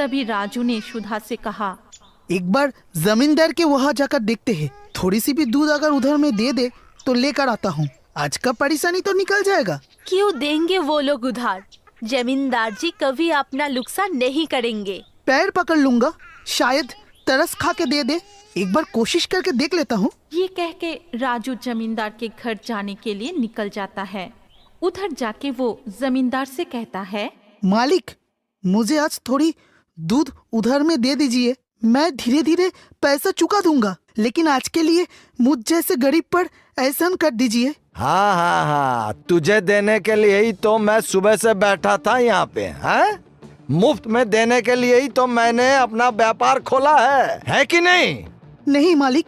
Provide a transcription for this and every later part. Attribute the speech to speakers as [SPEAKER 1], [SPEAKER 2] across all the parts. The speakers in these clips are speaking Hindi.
[SPEAKER 1] तभी राजू ने सुधा से कहा,
[SPEAKER 2] एक बार जमींदार के वहाँ जाकर देखते हैं, थोड़ी सी भी दूध अगर उधर में दे दे तो लेकर आता हूँ, आज का परेशानी तो निकल जाएगा।
[SPEAKER 3] क्यों देंगे वो लोग उधार? जमींदार जी कभी अपना नुकसान नहीं करेंगे।
[SPEAKER 2] पैर पकड़ लूंगा, शायद तरस खा के दे दे, एक बार कोशिश करके देख लेता हूँ।
[SPEAKER 1] ये कह के राजू जमींदार के घर जाने के लिए निकल जाता है। उधर जाके वो जमींदार से कहता है,
[SPEAKER 2] मालिक मुझे आज थोड़ी दूध उधर में दे दीजिए, मैं धीरे धीरे पैसा चुका दूंगा, लेकिन आज के लिए मुझ जैसे गरीब पर एहसान कर दीजिए।
[SPEAKER 4] हाँ हाँ हाँ, तुझे देने के लिए ही तो मैं सुबह से बैठा था यहाँ पे। हैं? मुफ्त में देने के लिए ही तो मैंने अपना व्यापार खोला है कि नहीं?
[SPEAKER 2] नहीं मालिक,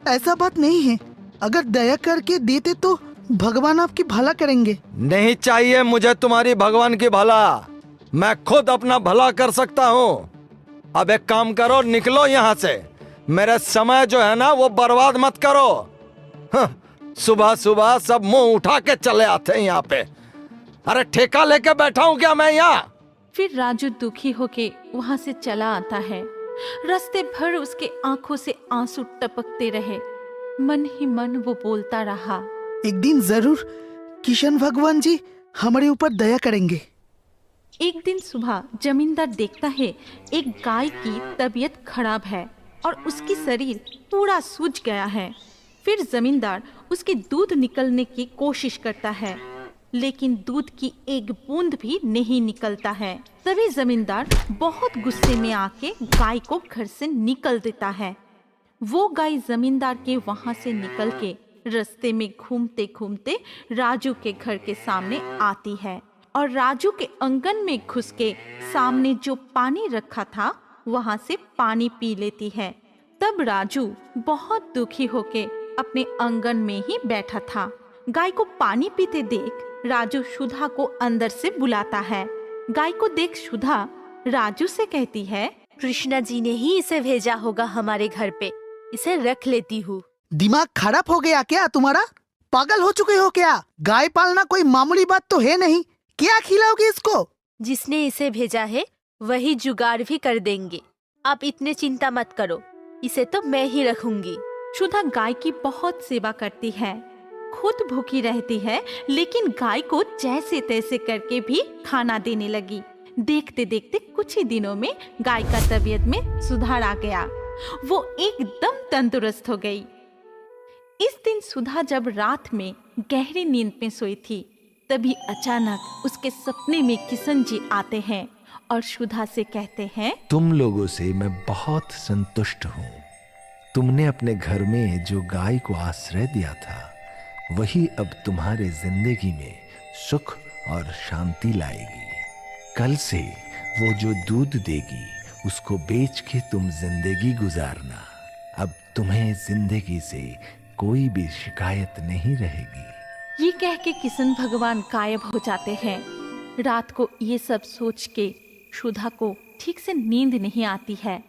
[SPEAKER 2] ऐसा बात नहीं है, अगर दया करके देते तो भगवान आपकी भला करेंगे।
[SPEAKER 4] नहीं चाहिए मुझे तुम्हारी भगवान की भला, मैं खुद अपना भला कर सकता हूँ। अब एक काम करो, निकलो यहाँ से, मेरे समय जो है ना वो बर्बाद मत करो। सुबह सुबह सब मुंह उठा के चले आते हैं यहाँ पे। अरे ठेका लेके बैठा हूँ क्या मैं यहाँ?
[SPEAKER 1] फिर राजू दुखी होके वहाँ से चला आता है। रास्ते भर उसके आंखों से आंसू टपकते रहे। मन ही मन वो बोलता रहा,
[SPEAKER 2] एक दिन जरूर किशन भगवान जी हमारे ऊपर दया करेंगे।
[SPEAKER 1] एक दिन सुबह जमींदार देखता है एक गाय की तबीयत खराब है और उसकी शरीर पूरा सूज गया है। फिर जमींदार उसके दूध निकलने की कोशिश करता है, लेकिन दूध की एक बूंद भी नहीं निकलता है। तभी जमींदार बहुत गुस्से में आके गाय को घर से निकल देता है। वो गाय जमींदार के वहां से निकल के रास्ते में घूमते घूमते राजू के घर के सामने आती है और राजू के आंगन में घुस के सामने जो पानी रखा था वहां से पानी पी लेती है। तब राजू बहुत दुखी होके अपने आंगन में ही बैठा था। गाय को पानी पीते देख राजू सुधा को अंदर से बुलाता है। गाय को देख सुधा राजू से कहती है,
[SPEAKER 3] कृष्णा जी ने ही इसे भेजा होगा हमारे घर पे, इसे रख लेती हूँ।
[SPEAKER 2] दिमाग खराब हो गया क्या तुम्हारा? पागल हो चुके हो क्या? गाय पालना कोई मामूली बात तो है नहीं, क्या खिलाओगे इसको?
[SPEAKER 3] जिसने इसे भेजा है वही जुगाड़ भी कर देंगे, आप इतने चिंता मत करो, इसे तो मैं ही रखूंगी।
[SPEAKER 1] सुधा गाय की बहुत सेवा करती है, खुद भूखी रहती है, लेकिन गाय को जैसे तैसे करके भी खाना देने लगी। देखते देखते कुछ ही दिनों में गाय का तबीयत में सुधार आ गया, वो एकदम तंदुरुस्त हो गई। इस दिन सुधा जब रात में गहरी नींद में सोई थी, तभी अचानक उसके सपने में किशन जी आते हैं और सुधा से कहते हैं,
[SPEAKER 4] तुम लोगों से मैं बहुत संतुष्ट हूँ। तुमने अपने घर में जो गाय को आश्रय दिया था वही अब तुम्हारे जिंदगी में सुख और शांति लाएगी। कल से वो जो दूध देगी उसको बेच के तुम जिंदगी गुजारना। अब तुम्हें जिंदगी से कोई भी शिकायत नहीं रहेगी।
[SPEAKER 1] ये कह के किशन भगवान गायब हो जाते हैं। रात को ये सब सोच के सुधा को ठीक से नींद नहीं आती है।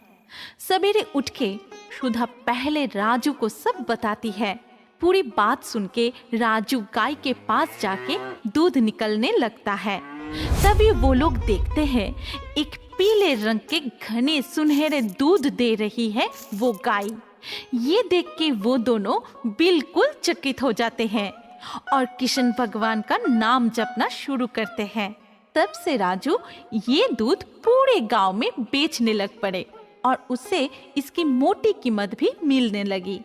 [SPEAKER 1] सवेरे उठ के सुधा पहले राजू को सब बताती है। पूरी बात सुन के राजू गाय के पास जाके दूध निकलने लगता है। तभी वो लोग देखते हैं एक पीले रंग के घने सुनहरे दूध दे रही है वो गाय। ये देख के वो दोनों बिल्कुल चकित हो जाते हैं और किशन भगवान का नाम जपना शुरू करते हैं। तब से राजू ये दूध पूरे गांव में बेचने लग पड़े और उससे इसकी मोटी कीमत भी मिलने लगी।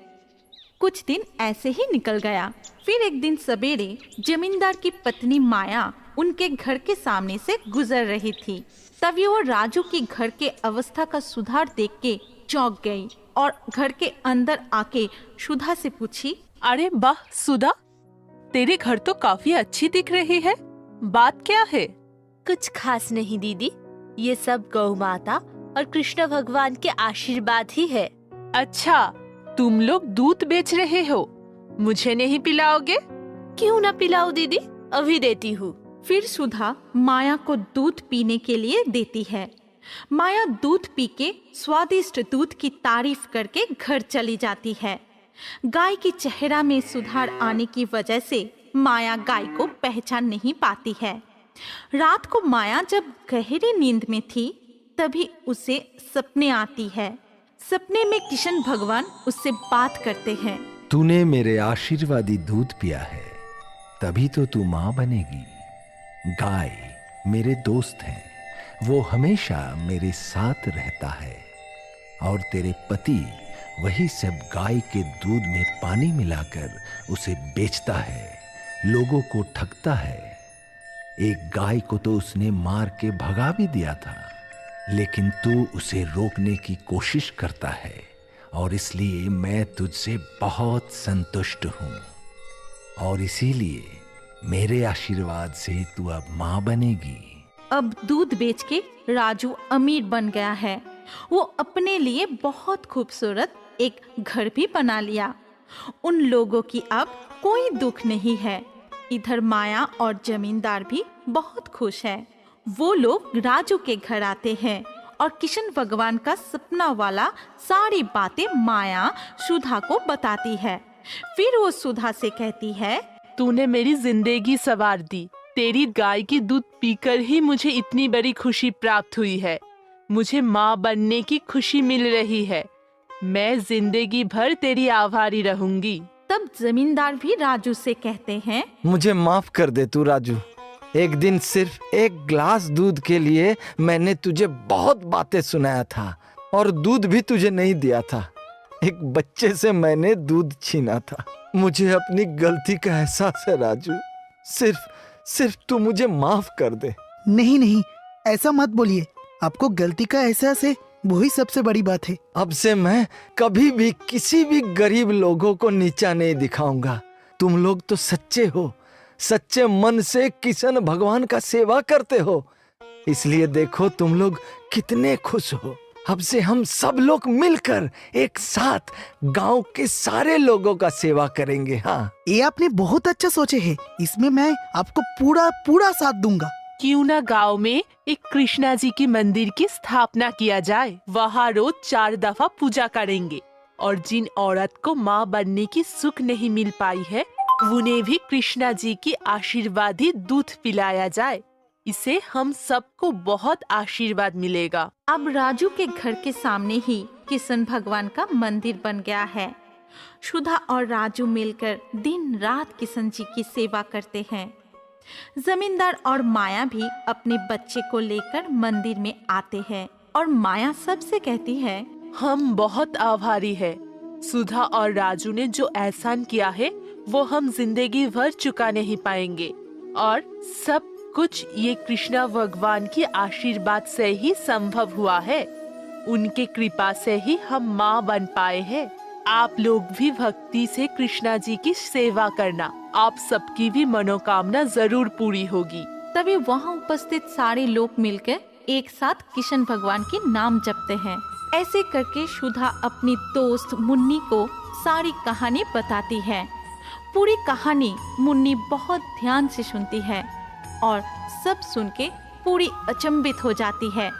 [SPEAKER 1] कुछ दिन ऐसे ही निकल गया। फिर एक दिन सवेरे जमींदार की पत्नी माया उनके घर के सामने से गुजर रही थी। तभी वो राजू की घर के अवस्था का सुधार देख के चौंक गई और घर के अंदर आके सुधा से पूछी,
[SPEAKER 5] अरे वाह सुधा, तेरे घर तो काफी अच्छी दिख रही है, बात क्या है?
[SPEAKER 3] कुछ खास नहीं दीदी, ये सब गौ माता और कृष्ण भगवान के आशीर्वाद ही है।
[SPEAKER 5] अच्छा, तुम लोग दूध बेच रहे हो, मुझे नहीं पिलाओगे?
[SPEAKER 3] क्यों ना पिलाओ दीदी, अभी देती हूँ।
[SPEAKER 1] फिर सुधा माया को दूध पीने के लिए देती है। माया दूध पी के स्वादिष्ट दूध की तारीफ करके घर चली जाती है। गाय के चेहरा में सुधार आने की वजह से माया गाय को पहचान नहीं पाती है। रात को माया जब गहरी नींद में थी, तभी उसे सपने आती है। सपने में किशन भगवान उससे बात करते हैं।
[SPEAKER 4] तूने मेरे आशीर्वादी दूध पिया है, तभी तो तू मां बनेगी। गाय मेरे दोस्त हैं, वो हमेशा मेरे साथ रहता है। और तेरे पति वही सब गाय के दूध में पानी मिलाकर उसे बेचता है, लोगों को ठगता है। एक गाय को तो उसने मार के भगा भी दिया था, लेकिन तू उसे रोकने की कोशिश करता है, और इसलिए मैं तुझसे बहुत संतुष्ट हूं। और इसीलिए मेरे आशीर्वाद से तू अब मां बनेगी।
[SPEAKER 1] अब दूध बेच के राजू अमीर बन गया है। वो अपने लिए बहुत खूबसूरत एक घर भी बना लिया। उन लोगों की अब कोई दुख नहीं है। इधर माया और जमींदार भी बहुत खुश है। वो लोग राजू के घर आते हैं और किशन भगवान का सपना वाला सारी बातें माया सुधा को बताती है। फिर वो सुधा से कहती है,
[SPEAKER 5] तूने मेरी जिंदगी संवार दी। तेरी गाय की दूध पीकर ही मुझे इतनी बड़ी खुशी प्राप्त हुई है। मुझे माँ बनने की खुशी मिल रही है। मैं जिंदगी भर तेरी आभारी रहूंगी।
[SPEAKER 1] तब जमींदार भी राजू से कहते हैं,
[SPEAKER 6] मुझे माफ कर दे तू राजू। एक दिन सिर्फ एक ग्लास दूध के लिए मैंने तुझे बहुत बातें सुनाया था और दूध भी तुझे नहीं दिया था। एक बच्चे से मैंने दूध छीना था। मुझे अपनी गलती का एहसास है राजू। सिर्फ तू मुझे माफ कर दे।
[SPEAKER 2] नहीं नहीं, ऐसा मत बोलिए। आपको गलती का एहसास है, वही सबसे बड़ी बात है।
[SPEAKER 6] अब से मैं कभी भी किसी भी गरीब लोगों को नीचा नहीं दिखाऊंगा। तुम लोग तो सच्चे हो, सच्चे मन से किशन भगवान का सेवा करते हो, इसलिए देखो तुम लोग कितने खुश हो। अब से हम सब लोग मिलकर एक साथ गांव के सारे लोगों का सेवा करेंगे। हाँ,
[SPEAKER 2] ये आपने बहुत अच्छा सोचे है। इसमें मैं आपको पूरा साथ दूंगा।
[SPEAKER 5] क्यों ना गांव में एक कृष्णा जी की मंदिर की स्थापना किया जाए। वहाँ रोज 4 दफा पूजा करेंगे और जिन औरत को माँ बनने की सुख नहीं मिल पाई है, उन्हें भी कृष्णा जी की आशीर्वादी दूध पिलाया जाए। इससे हम सबको बहुत आशीर्वाद मिलेगा।
[SPEAKER 1] अब राजू के घर के सामने ही किशन भगवान का मंदिर बन गया है। सुधा और राजू मिलकर दिन रात किशन जी की सेवा करते हैं। जमींदार और माया भी अपने बच्चे को लेकर मंदिर में आते हैं और माया सबसे कहती है,
[SPEAKER 5] हम बहुत आभारी है। सुधा और राजू ने जो एहसान किया है वो हम जिंदगी भर चुका नहीं पाएंगे, और सब कुछ ये कृष्णा भगवान की आशीर्वाद से ही संभव हुआ है। उनके कृपा से ही हम माँ बन पाए हैं। आप लोग भी भक्ति से कृष्णा जी की सेवा करना, आप सबकी भी मनोकामना जरूर पूरी होगी।
[SPEAKER 1] तभी वहाँ उपस्थित सारे लोग मिलकर एक साथ किशन भगवान के नाम जपते हैं। ऐसे करके सुधा अपनी दोस्त मुन्नी को सारी कहानी बताती है। पूरी कहानी मुन्नी बहुत ध्यान से सुनती है और सब सुन के पूरी अचंभित हो जाती है।